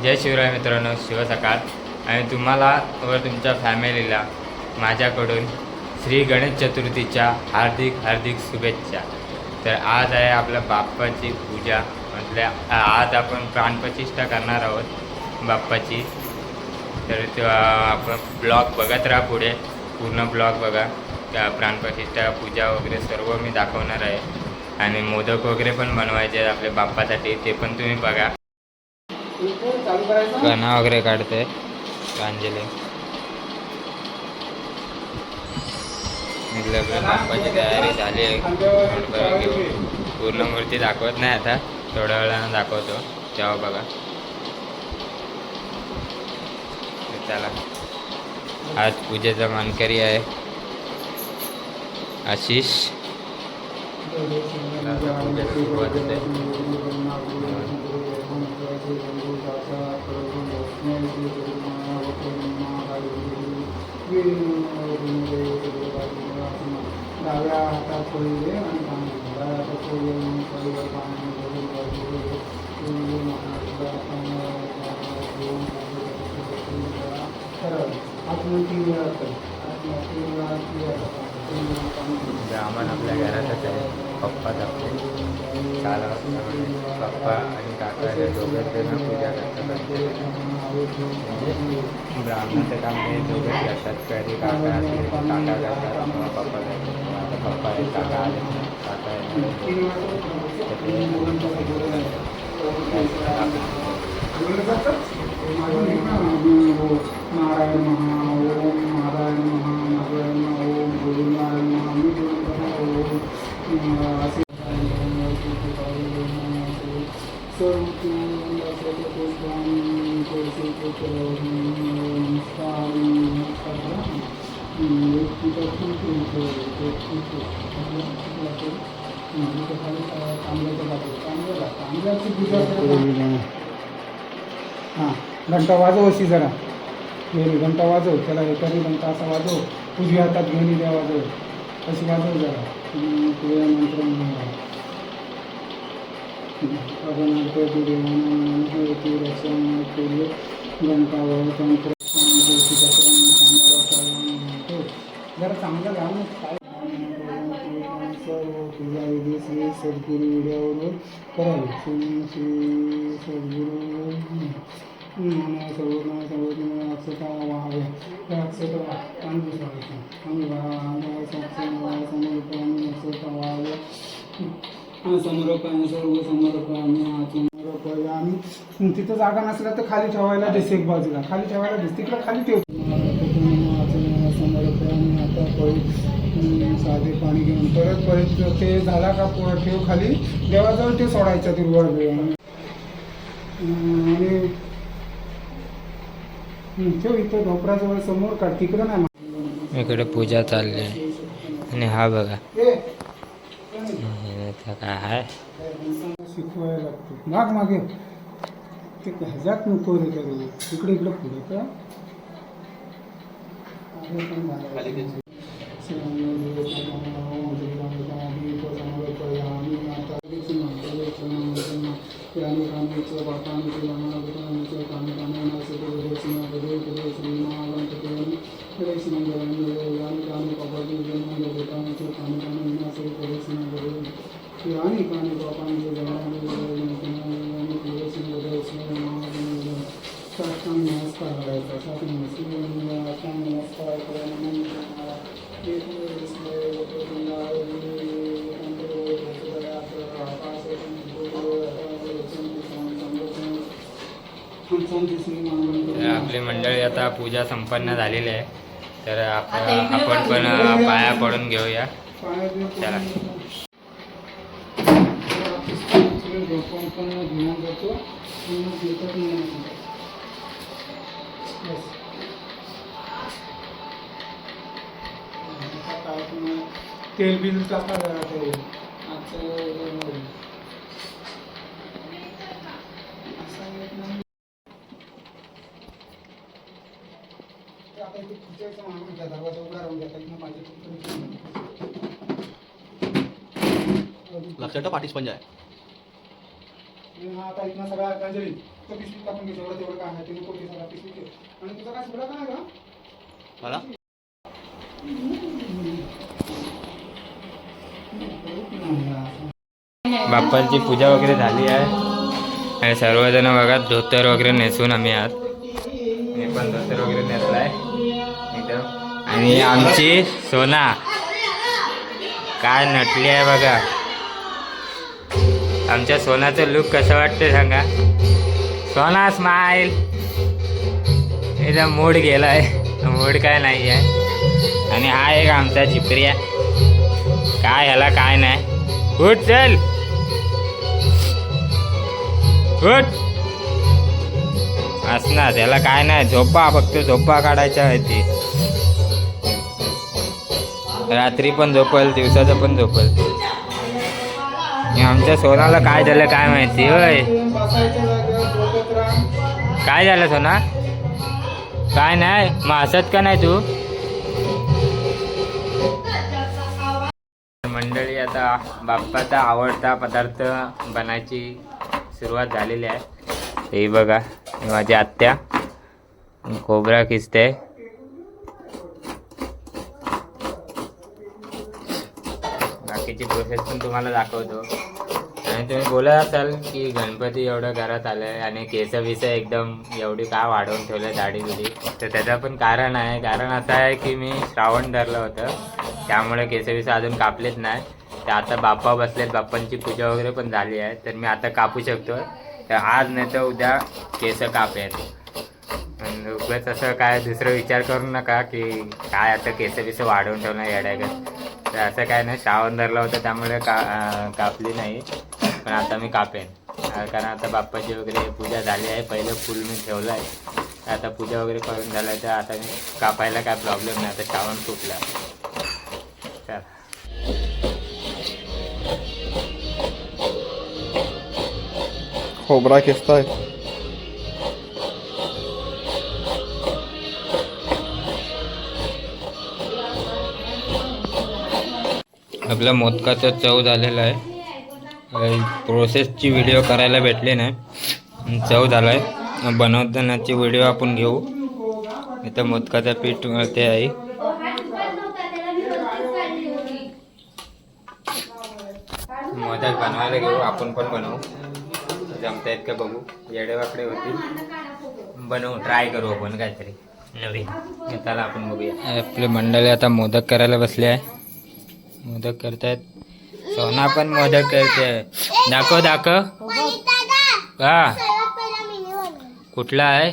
जय शिवराय मित्रांनो, शिव सकाळ आणि तुम्हाला व तुमच्या फॅमिलीला माझ्याकडून श्री गणेश चतुर्थीच्या हार्दिक हार्दिक शुभेच्छा. तर आज आहे आपल्या बाप्पाची पूजा, म्हटल्या आज आपण प्राणप्रतिष्ठा करणार आहोत बाप्पाची. तर आपण ब्लॉग बघत राहा, पुढे पूर्ण ब्लॉग बघा. प्राणप्रतिष्ठा पूजा वगैरे सर्व मी दाखवणार आहे आणि मोदक वगैरे पण बनवायचे आहेत आपल्या बाप्पासाठी, ते पण तुम्ही बघा. गाणं वगैरे काढते प्रांजली. आपल्या बाप्पाची तयारी झाली आहे. घेऊन पूर्ण मूर्ती दाखवत नाही आता, थोड्या वेळानं दाखवतो तेव्हा बघा. चला, आज पूजेचा मानकरी आहे आशिष. सुरुवात होते. डाव्या हातात पहिले आणि डाव्या हातात ब्राह्मण आपल्या घरातच आहे, पप्पा आपले चाला. पप्पा आणि काका हे दोघं जण पूजा करतात. म्हणजे ब्राह्मणाचं काम हे दोघंच करतात. कधी काका असले काका करतात किंवा पप्पा करतात. आता पप्पा आहेत, काका आले, काका नारायण महा ओम नारायण महा नारायण ओम गुरु नारायण महा मी असे हां, घंटा वाजव अशी जरा घंटा वाजव, त्याला एखादी घंटा असा वाजव, उजवी हातात घेऊन द्या वाजव, अशी वाजव जरा. मंत्र घंटा जरा चांगलं घाल ना. काय सर्व पूजा विधी श्री सद्गुरू व्हिडिओवरून करावी. श्री सद्गुरू अक्षता व्हावे, त्या अक्षता आम्ही समर्पण सर्व समर्पण आणि तिथं जागा नसल्या तर खाली ठेवायला दिसते, एक बाजूला खाली ठेवायला दिसते, तिकडे खाली ठेव. समर्पण आता परत साधे पाणी घेऊन परत ते झाला का ठेव खाली देवाजवळ, ते सोडायचं दुर्वा आणि ठेव इथं ढोपराजवळ समोर काढ, तिकडं नाही. इकडे पूजा चालली आहे आणि हा बघा काय आहे, शिकवायला लागतो. माग मागे ते ह्याच्यात नको रे करू, इकडे इकडं पुढे का आपली मंडळी आता पूजा संपन्न झालेली आहे. तर आपण पण पाया पडून घेऊया. चला. तेल बिल टाका जरा ते दरवाजा उघडा राहून द्या. माझे लक्षात पाठीस पंजा आहे. आणि हा आता इथनं सगळा गंजरी तो पिशवीत टाकून घे, जेवढं तेवढं काय आहे ते नको ते सगळा पिशवीत घे. आणि तुझं काय सगळं काय का मला बाप्पांची पूजा वगैरे झाली आहे आणि सर्वजण बघा धोतर वगैरे नेसून आम्ही आहात. मी पण धोतर वगैरे नेसलाय एकदम. आणि आमची सोना काय नटली आहे बघा. आमच्या सोनाचं लुक कसं वाटतं सांगा. सोना स्माइल. एकदम मूड गेलाय, मूड काय नाही आहे. आणि हा एक आमचा चिपरिया काय ह्याला काय नाही. उठ चल उठ. असणार त्याला काय नाही, झोपा फक्त झोपा काढायच्या आहे ती. रात्री पण झोपल दिवसाचं पण झोपल. आमच्या सोनाला काय झालं काय माहिती. होय काय झालं सोना. काय नाही मग हसत का नाही तू. मंडळी आता बाप्पाचा आवडता पदार्थ बनायची सुरुवात झालेली आहे. हे बघा माझी आत्या खोबरा किसते. बाकीची प्रोसेस पण तुम्हाला दाखवतो. आणि तुम्ही बोलत असाल की गणपती एवढं घरात आलंय आणि केस बिस एकदम एवढी का वाढवून ठेवलं दाढी बिडी. तर त्याचं पण कारण आहे. कारण असं आहे की मी श्रावण धरलं होतं त्यामुळे केस बिस अजून कापलेच नाही. तर आता बाप्पा बसलेत, बाप्पांची पूजा वगैरे पण झाली आहे तर मी आता कापू शकतो. तर आज नाही तर उद्या केस कापेल. आणि उगाच असं काय दुसरं विचार करू नका की काय आता केस बिस वाढवून ठेवणं येड्यागत. तर असं काय नाही, श्रावण धरलं होतं त्यामुळे कापली नाही. पण आता मी कापेन कारण आता बाप्पाची वगैरे पूजा झाली आहे. पहिलं फुल मी ठेवलं आहे. आता पूजा वगैरे करून झालं तर आता मी कापायला काय प्रॉब्लेम नाही. आता श्रावण फुटला. चला खोबरा किसताय. आपल्या मोदकाचा चव झालेला आहे. प्रोसेसची व्हिडिओ करायला भेटली नाही, चव झाला आहे. बनवतानाची व्हिडिओ आपण घेऊ. इथं मोदकाचं पीठ ते आहे. मोदक बनवायला घेऊ, आपण पण बनवू. जमतायत का बघू. येडेवाकडे होतील, बनवू ट्राय करू आपण काहीतरी नवीन. त्याला आपण बघूया. आपले मंडळी आता मोदक करायला बसले आहे. मोदक करतायत. सोना पण मोदक करते. दाखव दाखव. हा कुठला आहे.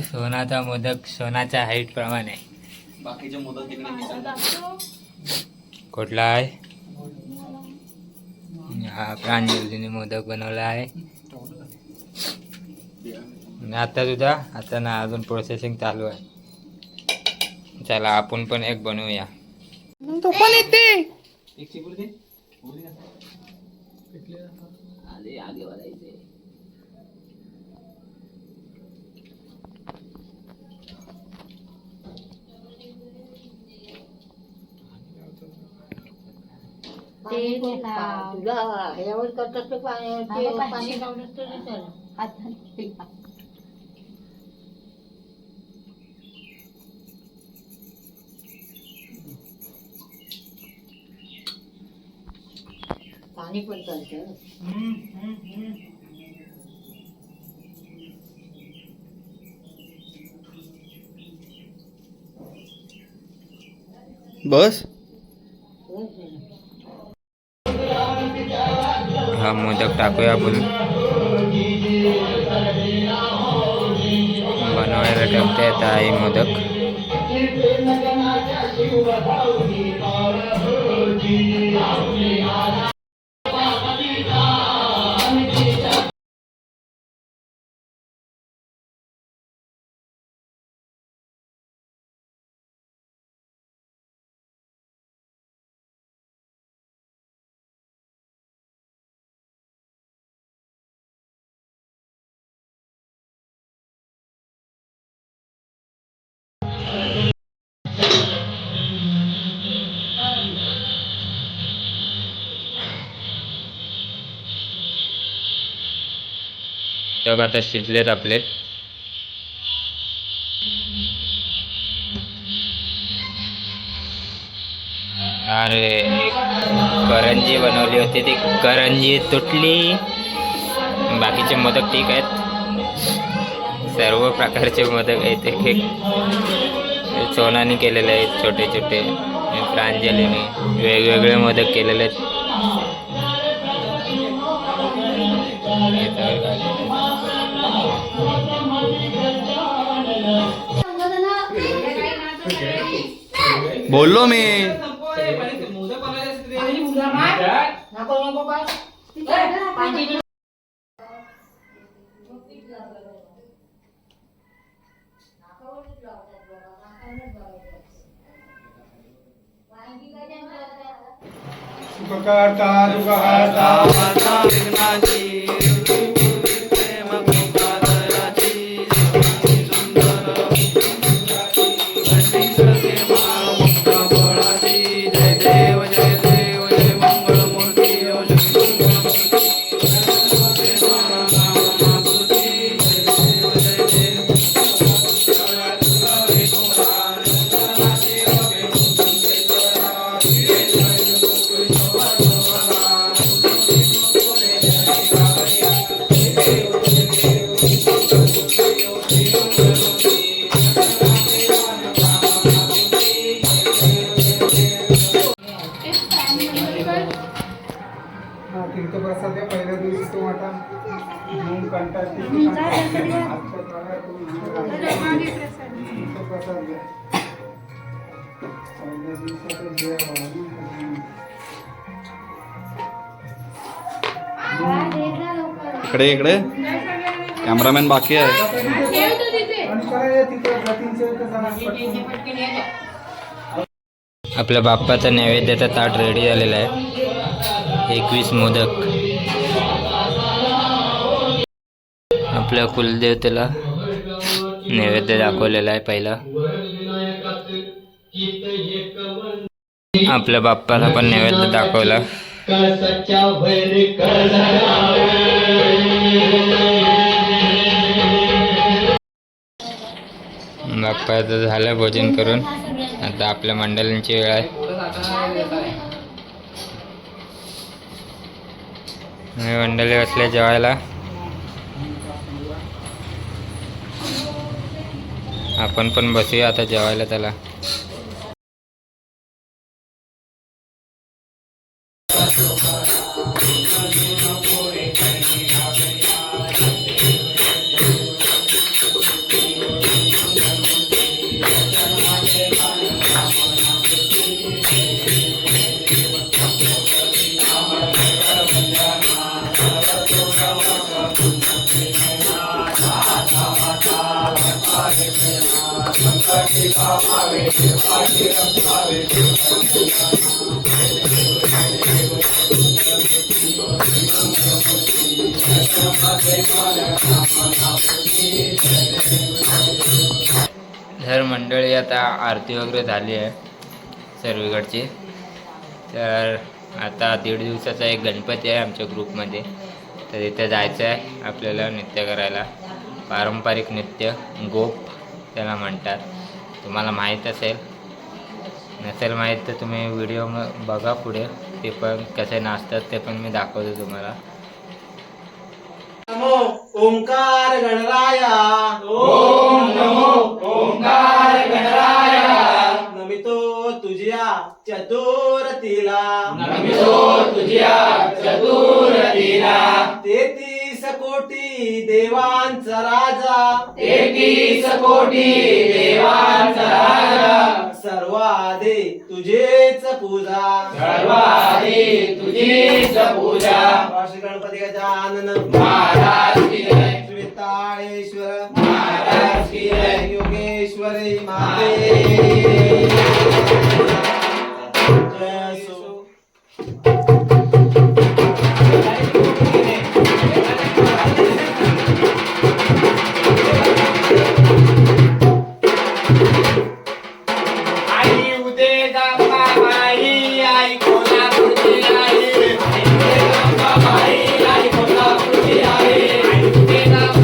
सोनाचा मोदक सोनाच्या हाईट प्रमाणे. बाकीचे मोदक कुठला आहे. हा प्रांजलीने मोदक बनवला आहे. आता तुझा आता ना अजून प्रोसेसिंग चालू आहे. चला आपण पण एक बनवूया. तो पण येते. तुला ह्यावर करतात ते पाणी लावलं तरी चालेल. पाणी पण चालतं. बस हा मोदक टाकूया आपण. बनवायला ठेवता येत आहे मोदक. तर आता शिजलेत आपले. अरे एक करंजी बनवली होती, ती करंजी तुटली. बाकीचे मोदक ठीक आहेत, सर्व प्रकारचे मोदक आहेत. एक सोनाने केलेले आहेत छोटे छोटे, प्रांजलीने वेगवेगळे मोदक केलेले आहेत. बोललो मी. सुखकर्ता दुःखहर्ता तीर्थप्रसाद आहे. पहिल्या दिवशी तो आता मूग कंटाळ तीर्थप्रसाद घ्या. पहिल्या दिवशी इकडे इकडे कॅमेरामॅन बाकी आहे. आपल्या बाप्पाचा नैवेद्याचा ताट रेडी झालेला आहे. 21 मोदक आपल्या कुलदेवतेला नैवेद्य दाखवलेला आहे. पहिला आपल्या बाप्पाला पण नैवेद्य दाखवला. बाप्पाचं झालं भोजन करून. आता आपल्या मंडळींची वेळ आहे. मंडळी बसले जेवायला. आपण पण बसूया आता जेवायला त्याला. तर मंडळी आता आरती वगैरे झाली आहे सर्वीकडची. तर आता 1.5 दिवसाचा एक गणपती आहे आमच्या ग्रुपमध्ये, तर इथे जायचं आहे आपल्याला नृत्य करायला. पारंपरिक नृत्य गोप त्याला म्हणतात. तुम्हाला माहीत असेल, नसेल माहीत तर तुम्ही व्हिडिओ बघा पुढे, ते पण कसे नाचतात ते पण मी दाखवतो तुम्हाला. नमो ओंकार गणराया. ओम नमो ओंकार गणराया. नमितो तुझ्या चतुरतीला. नमितो तुझ्या चतुरतीला. 33 कोटी देवांचा राजा. 33 कोटी देवांचा राजा. सर्वादे तुझेच पूजा. सर्वाधी तुझीच पूजा. श्री गणपती गजानन महाराज की जय. श्वेताळेश्वर महाराज की जय. योगेश्वरी माते जय सो. आई उदे गंगा माई, आई कोल्हापूरची आई. आई उदे गंगा माई, आई कोल्हापूरची आई. आई उदे गंगा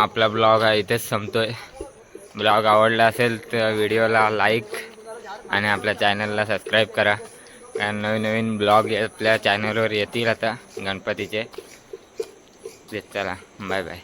आपला ब्लॉग हा इथेच संपतोय. ब्लॉग आवडला असेल तर व्हिडिओला लाईक आणि आपल्या चॅनलला सबस्क्राईब करा. कारण नवीन नवीन ब्लॉग आपल्या चॅनलवर येतील आता गणपतीचे. चला बाय बाय.